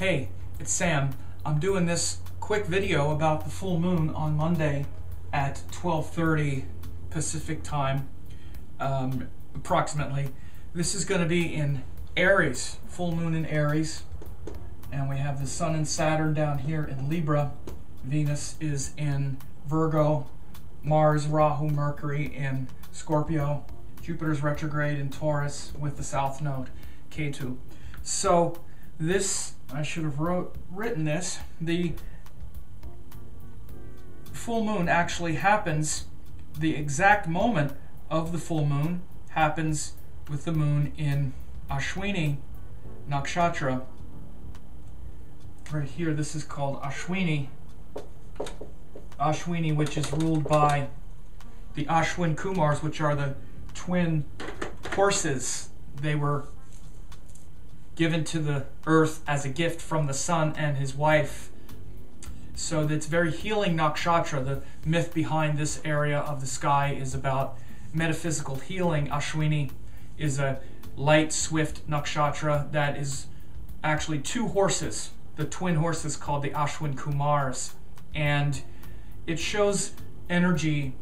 Hey, it's Sam. I'm doing this quick video about the full moon on Monday at 12:30 Pacific time, approximately. This is going to be in Aries, full moon in Aries, and we have the Sun and Saturn down here in Libra. Venus is in Virgo, Mars, Rahu, Mercury in Scorpio, Jupiter's retrograde in Taurus with the South Node, Ketu. So this, I should have written this, the full moon actually happens, the exact moment of the full moon happens with the moon in Ashwini Nakshatra. Right here, this is called Ashwini. Ashwini, which is ruled by the Ashwin Kumars, which are the twin horses. They were given to the earth as a gift from the sun and his wife. So that's very healing nakshatra. The myth behind this area of the sky is about metaphysical healing. Ashwini is a light, swift nakshatra that is actually two horses, the twin horses called the Ashwin Kumars. And it shows energy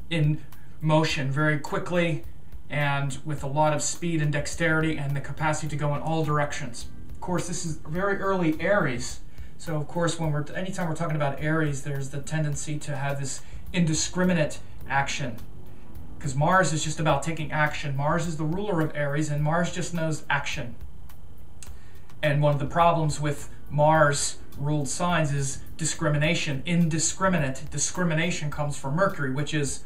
in motion very quickly and with a lot of speed and dexterity and the capacity to go in all directions. Of course, this is very early Aries. So of course, anytime we're talking about Aries, there's the tendency to have this indiscriminate action. Because Mars is just about taking action. Mars is the ruler of Aries, and Mars just knows action. And one of the problems with Mars-ruled signs is discrimination, indiscriminate. Discrimination comes from Mercury, which is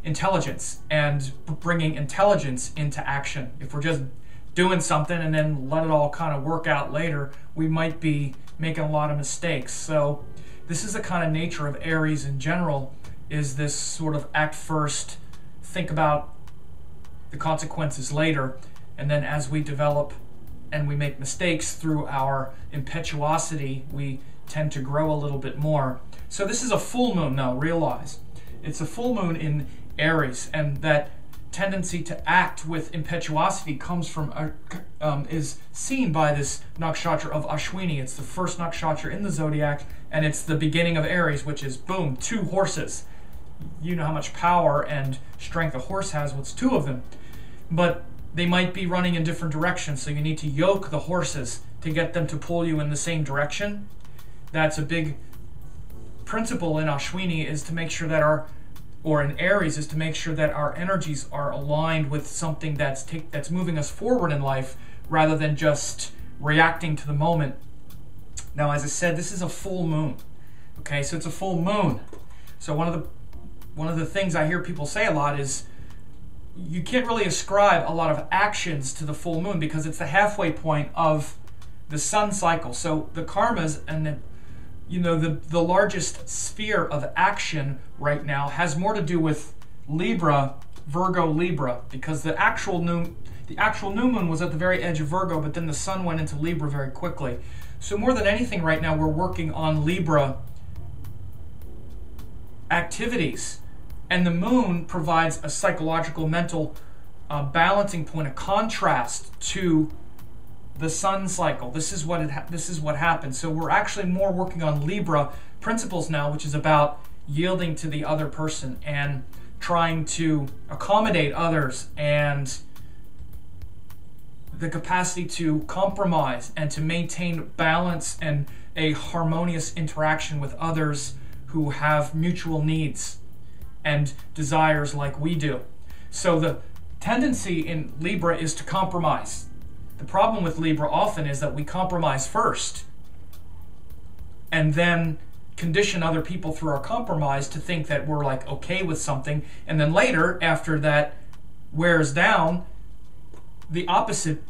intelligence, and bringing intelligence into action. If we're just doing something and then let it all kind of work out later, we might be making a lot of mistakes. So this is the kind of nature of Aries in general, is this sort of act first, think about the consequences later, and then as we develop and we make mistakes through our impetuosity, we tend to grow a little bit more. So this is a full moon now, realize. It's a full moon in Aries, and that tendency to act with impetuosity comes from, is seen by this nakshatra of Ashwini. It's the first nakshatra in the zodiac, and it's the beginning of Aries, which is, boom, two horses. You know how much power and strength a horse has, well, it's two of them. But they might be running in different directions, so you need to yoke the horses to get them to pull you in the same direction. That's a big principle in Ashwini, is to make sure that in Aries, is to make sure that our energies are aligned with something that's moving us forward in life, rather than just reacting to the moment. Now, as I said, this is a full moon. Okay, so it's a full moon. So one of the things I hear people say a lot is, you can't really ascribe a lot of actions to the full moon because it's the halfway point of the sun cycle. So the karmas and the largest sphere of action right now has more to do with Libra, Virgo, Libra, because the actual new moon was at the very edge of Virgo, but then the sun went into Libra very quickly. So more than anything right now, we're working on Libra activities. And the moon provides a psychological, mental balancing point, a contrast to the sun cycle. This is what happens. So we're actually more working on Libra principles now, which is about yielding to the other person and trying to accommodate others, and the capacity to compromise and to maintain balance and a harmonious interaction with others who have mutual needs and desires like we do. So the tendency in Libra is to compromise. The problem with Libra often is that we compromise first and then condition other people through our compromise to think that we're like okay with something, and then later, after that wears down, the opposite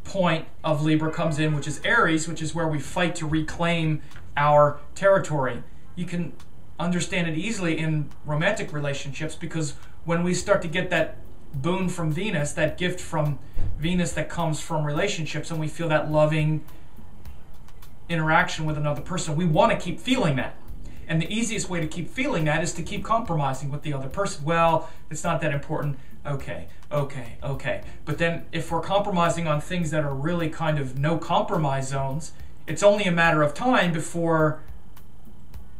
point of Libra comes in, which is Aries, which is where we fight to reclaim our territory. You can understand it easily in romantic relationships, because when we start to get that boon from Venus, that gift from Venus that comes from relationships, and we feel that loving interaction with another person, we want to keep feeling that. And the easiest way to keep feeling that is to keep compromising with the other person. Well, it's not that important. okay, okay, okay. But then if we're compromising on things that are really kind of no compromise zones, it's only a matter of time before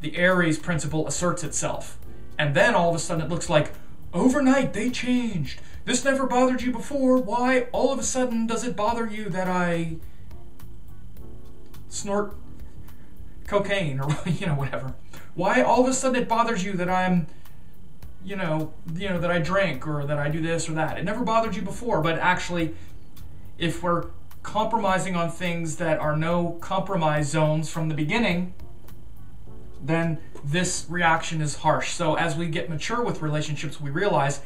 the Aries principle asserts itself. And then all of a sudden it looks like, overnight they changed. This never bothered you before. Why all of a sudden does it bother you that I snort cocaine or whatever? Why all of a sudden it bothers you that I'm that I drink or that I do this or that? It never bothered you before. But actually, if we're compromising on things that are no compromise zones from the beginning, then this reaction is harsh. So as we get mature with relationships, we realize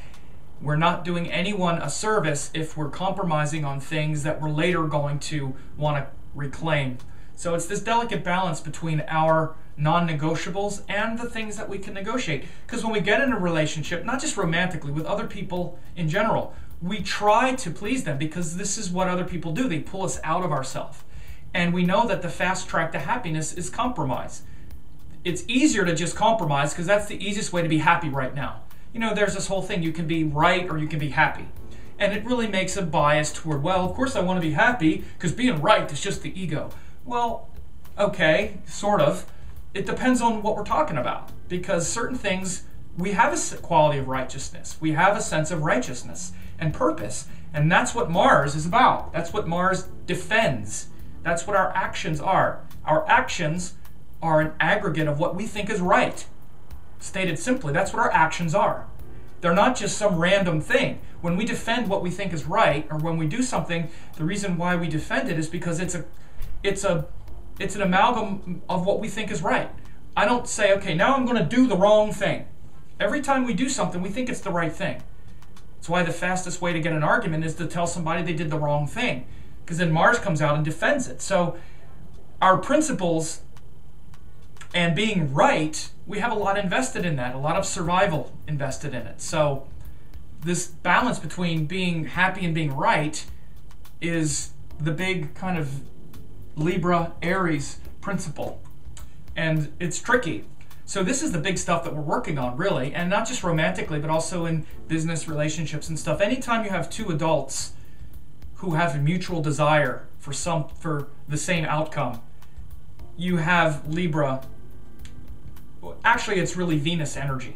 we're not doing anyone a service if we're compromising on things that we're later going to want to reclaim. So it's this delicate balance between our non-negotiables and the things that we can negotiate. Because when we get in a relationship, not just romantically, with other people in general, we try to please them because this is what other people do. They pull us out of ourselves. And we know that the fast track to happiness is compromise. It's easier to just compromise because that's the easiest way to be happy right now. There's this whole thing, you can be right or you can be happy. And it really makes a bias toward, well, of course I want to be happy because being right is just the ego. Well, okay, sort of. It depends on what we're talking about, because certain things, we have a quality of righteousness. We have a sense of righteousness and purpose. And that's what Mars is about. That's what Mars defends. That's what our actions are. Our actions are an aggregate of what we think is right. Stated simply, that's what our actions are. They're not just some random thing. When we defend what we think is right, or when we do something, the reason why we defend it is because it's an amalgam of what we think is right. I don't say, okay, now I'm going to do the wrong thing. Every time we do something, we think it's the right thing. That's why the fastest way to get an argument is to tell somebody they did the wrong thing, because then Mars comes out and defends it. So our principles and being right, we have a lot invested in that, a lot of survival invested in it. So this balance between being happy and being right is the big kind of Libra Aries principle. And it's tricky. So this is the big stuff that we're working on, really, and not just romantically, but also in business relationships and stuff. Anytime you have two adults who have a mutual desire for the same outcome, you have Libra. Actually, it's really Venus energy.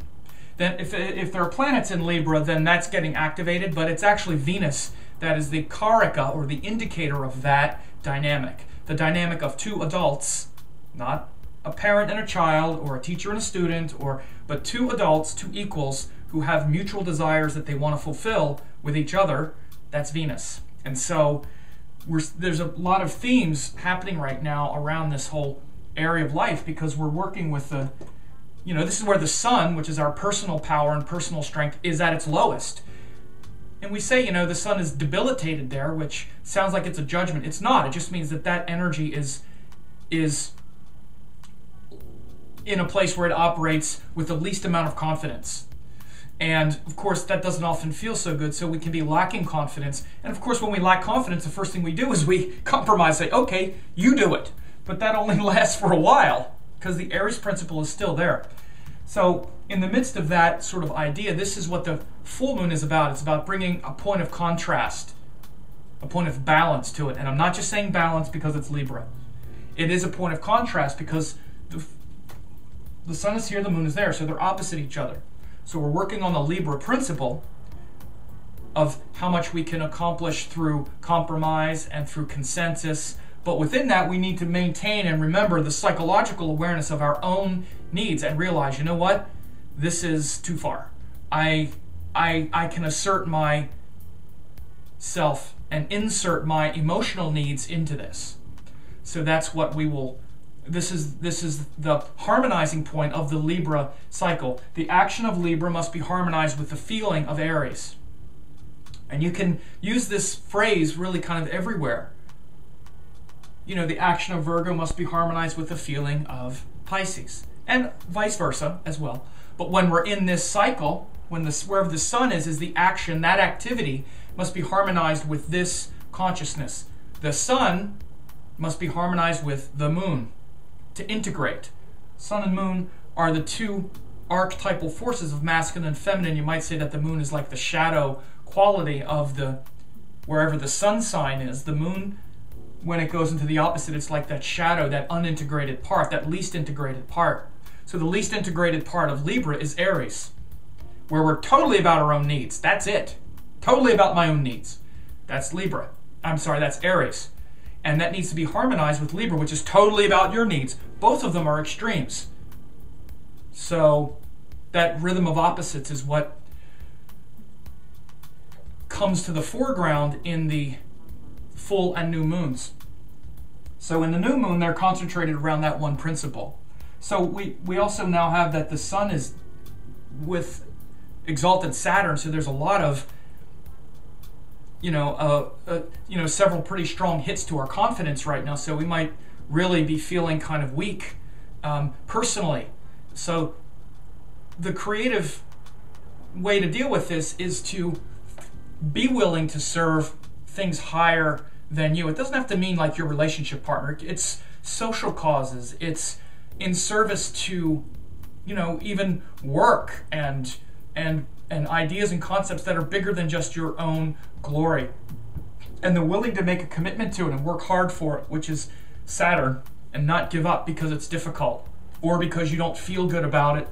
Then if there are planets in Libra, then that's getting activated, but it's actually Venus that is the karaka, or the indicator of that dynamic. The dynamic of two adults, not a parent and a child, or a teacher and a student, but two adults, two equals, who have mutual desires that they want to fulfill with each other. That's Venus. And so there's a lot of themes happening right now around this whole area of life, because we're working with this is where the sun, which is our personal power and personal strength, is at its lowest. And we say, the sun is debilitated there, which sounds like it's a judgment. It's not. It just means that energy is in a place where it operates with the least amount of confidence. And of course, that doesn't often feel so good, so we can be lacking confidence. And of course, when we lack confidence, the first thing we do is we compromise, say, okay, you do it. But that only lasts for a while, because the Aries principle is still there. So in the midst of that sort of idea, this is what the full moon is about. It's about bringing a point of contrast, a point of balance to it. And I'm not just saying balance because it's Libra. It is a point of contrast because the sun is here, the moon is there, so they're opposite each other. So we're working on the Libra principle of how much we can accomplish through compromise and through consensus. But within that, we need to maintain and remember the psychological awareness of our own needs and realize, you know what? This is too far. I can assert myself and insert my emotional needs into this. So that's what we will. This is the harmonizing point of the Libra cycle. The action of Libra must be harmonized with the feeling of Aries. And you can use this phrase really kind of everywhere. The action of Virgo must be harmonized with the feeling of Pisces, and vice versa as well. But when we're in this cycle, wherever the sun is the action, that activity must be harmonized with this consciousness. The sun must be harmonized with the moon to integrate. Sun and moon are the two archetypal forces of masculine and feminine, you might say that the moon is like the shadow quality of the wherever the sun sign is. The moon, when it goes into the opposite, it's like that shadow, that unintegrated part, that least integrated part. So the least integrated part of Libra is Aries, where we're totally about our own needs. That's it. Totally about my own needs. That's Libra. I'm sorry, that's Aries. And that needs to be harmonized with Libra, which is totally about your needs. Both of them are extremes. So that rhythm of opposites is what comes to the foreground in the full and new moons. So in the new moon, they're concentrated around that one principle. So we also now have that the sun is with exalted Saturn, so there's a lot of several pretty strong hits to our confidence right now. So we might really be feeling kind of weak personally. So the creative way to deal with this is to be willing to serve things higher than you. It doesn't have to mean like your relationship partner. It's social causes. It's in service to, even work and ideas and concepts that are bigger than just your own glory. And they're willing to make a commitment to it and work hard for it, which is Saturn, and not give up because it's difficult or because you don't feel good about it.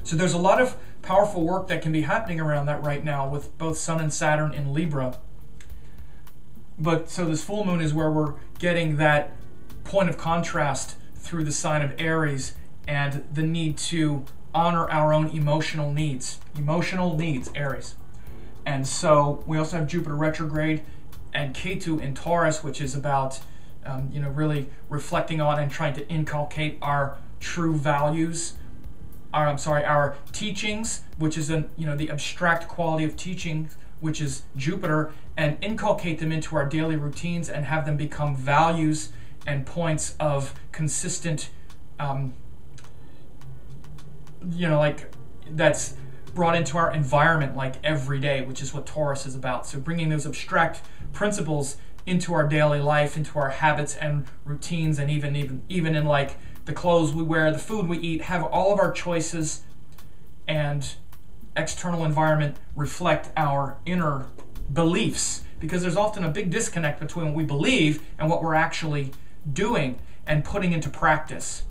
So there's a lot of powerful work that can be happening around that right now with both Sun and Saturn in Libra. But so this full moon is where we're getting that point of contrast through the sign of Aries and the need to honor our own emotional needs. Emotional needs, Aries. And so we also have Jupiter retrograde and Ketu in Taurus, which is about really reflecting on and trying to inculcate our true values, our teachings, which is the abstract quality of teaching, which is Jupiter, and inculcate them into our daily routines and have them become values and points of consistent, that's brought into our environment like every day, which is what Taurus is about. So bringing those abstract principles into our daily life, into our habits and routines, and even in like the clothes we wear, the food we eat, have all of our choices and external environment reflect our inner beliefs, because there's often a big disconnect between what we believe and what we're actually doing and putting into practice.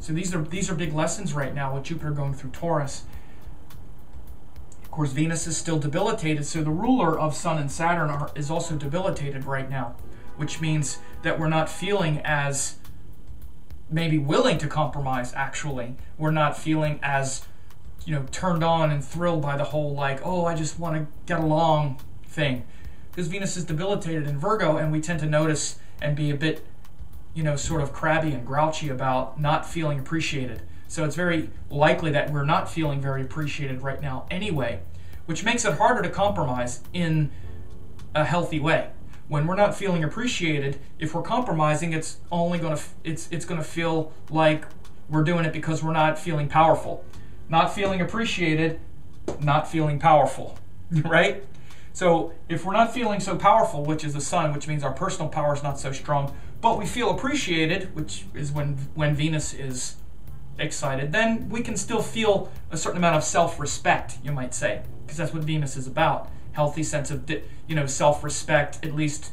So these are big lessons right now with Jupiter going through Taurus. Of course, Venus is still debilitated, so the ruler of Sun and Saturn is also debilitated right now, which means that we're not feeling as maybe willing to compromise. Actually, we're not feeling as turned on and thrilled by the whole like, oh, I just want to get along thing, because Venus is debilitated in Virgo, and we tend to notice and be a bit sort of crabby and grouchy about not feeling appreciated. So it's very likely that we're not feeling very appreciated right now anyway, which makes it harder to compromise in a healthy way. When we're not feeling appreciated, if we're compromising, it's only going to feel like we're doing it because we're not feeling powerful. Not feeling appreciated, not feeling powerful, right? So if we're not feeling so powerful, which is the Sun, which means our personal power is not so strong, but we feel appreciated, which is when Venus is excited, then we can still feel a certain amount of self-respect, you might say, because that's what Venus is about. Healthy sense of self-respect, at least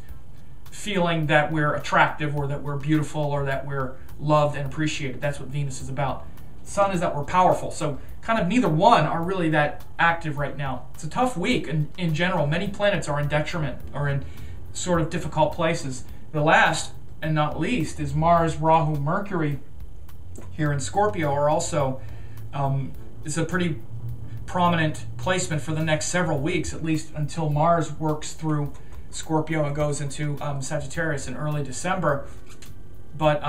feeling that we're attractive or that we're beautiful or that we're loved and appreciated. That's what Venus is about. Sun is that we're powerful. So kind of neither one are really that active right now. It's a tough week in general. Many planets are in detriment or in sort of difficult places. The last and not least is Mars, Rahu, Mercury here in Scorpio are also is a pretty prominent placement for the next several weeks, at least until Mars works through Scorpio and goes into Sagittarius in early December. But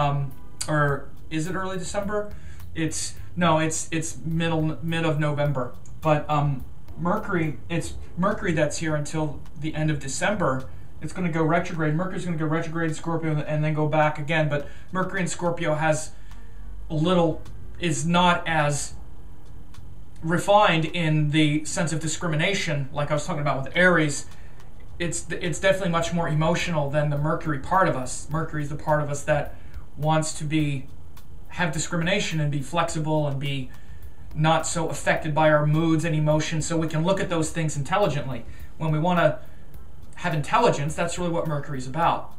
or is it early December? It's mid of November. But it's Mercury that's here until the end of December. It's going to go retrograde. Mercury's going to go retrograde in Scorpio and then go back again. But Mercury in Scorpio is not as refined in the sense of discrimination, like I was talking about with Aries. It's definitely much more emotional than the Mercury part of us. Mercury is the part of us that wants to have discrimination and be flexible and be not so affected by our moods and emotions, so we can look at those things intelligently. When we want to have intelligence, that's really what Mercury's about.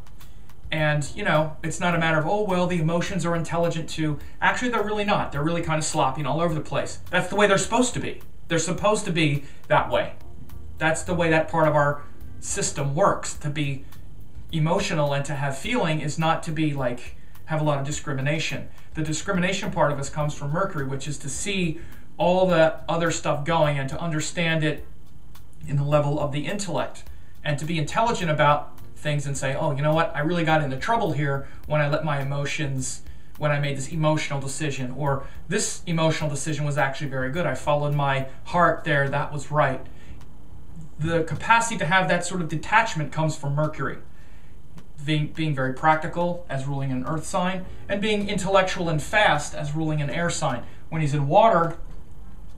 And, you know, it's not a matter of, oh, well, the emotions are intelligent too. Actually, they're really not. They're really kind of sloppy and all over the place. That's the way they're supposed to be. They're supposed to be that way. That's the way that part of our system works. To be emotional and to have feeling is not to be like, have a lot of discrimination. The discrimination part of us comes from Mercury, which is to see all the other stuff going and to understand it in the level of the intellect and to be intelligent about things and say, oh, you know what, I really got into trouble here when I let my emotions, when I made this emotional decision, or this emotional decision was actually very good. I followed my heart there, that was right. The capacity to have that sort of detachment comes from Mercury. Being very practical as ruling an earth sign, and being intellectual and fast as ruling an air sign. When he's in water,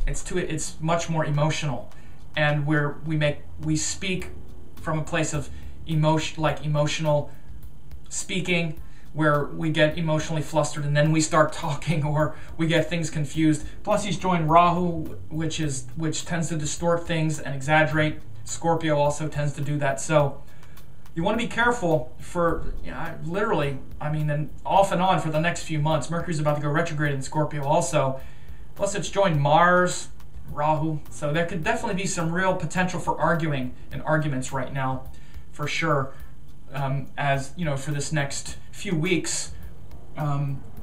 it's much more emotional, and we speak from a place of emotion, like emotional speaking, where we get emotionally flustered and then we start talking, or we get things confused. Plus he's joined Rahu, which tends to distort things and exaggerate. Scorpio also tends to do that. So you want to be careful for, literally, and off and on for the next few months. Mercury's about to go retrograde in Scorpio also. Plus it's joined Mars, Rahu. So there could definitely be some real potential for arguing and arguments right now, for sure, as you know, for this next few weeks,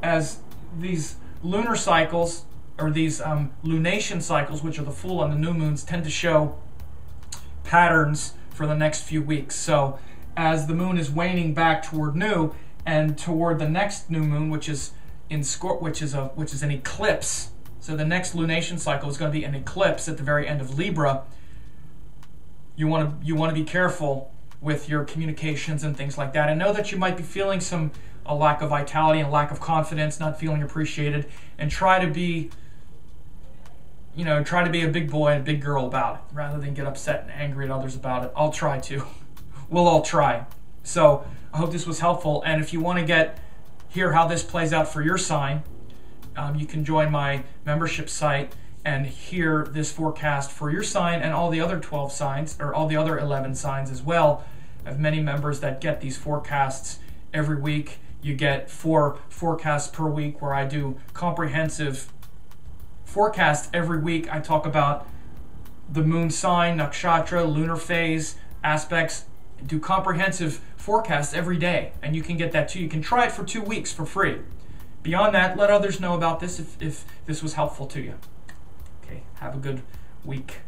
as these lunar cycles, or these lunation cycles, which are the full and the new moons, tend to show patterns for the next few weeks. So as the moon is waning back toward new and toward the next new moon, which is which is an eclipse. So the next lunation cycle is going to be an eclipse at the very end of Libra. You want to be careful with your communications and things like that, and know that you might be feeling a lack of vitality and lack of confidence, not feeling appreciated, and try to be a big boy and a big girl about it, rather than get upset and angry at others about it. I'll try to. We'll all try. So I hope this was helpful, and if you want to hear how this plays out for your sign, you can join my membership site and hear this forecast for your sign and all the other 12 signs, or all the other 11 signs as well. I have many members that get these forecasts every week. You get 4 forecasts per week, where I do comprehensive forecasts every week. I talk about the moon sign, nakshatra, lunar phase, aspects, do comprehensive forecasts every day, and you can get that too. You can try it for 2 weeks for free. Beyond that, let others know about this if this was helpful to you. Okay, have a good week.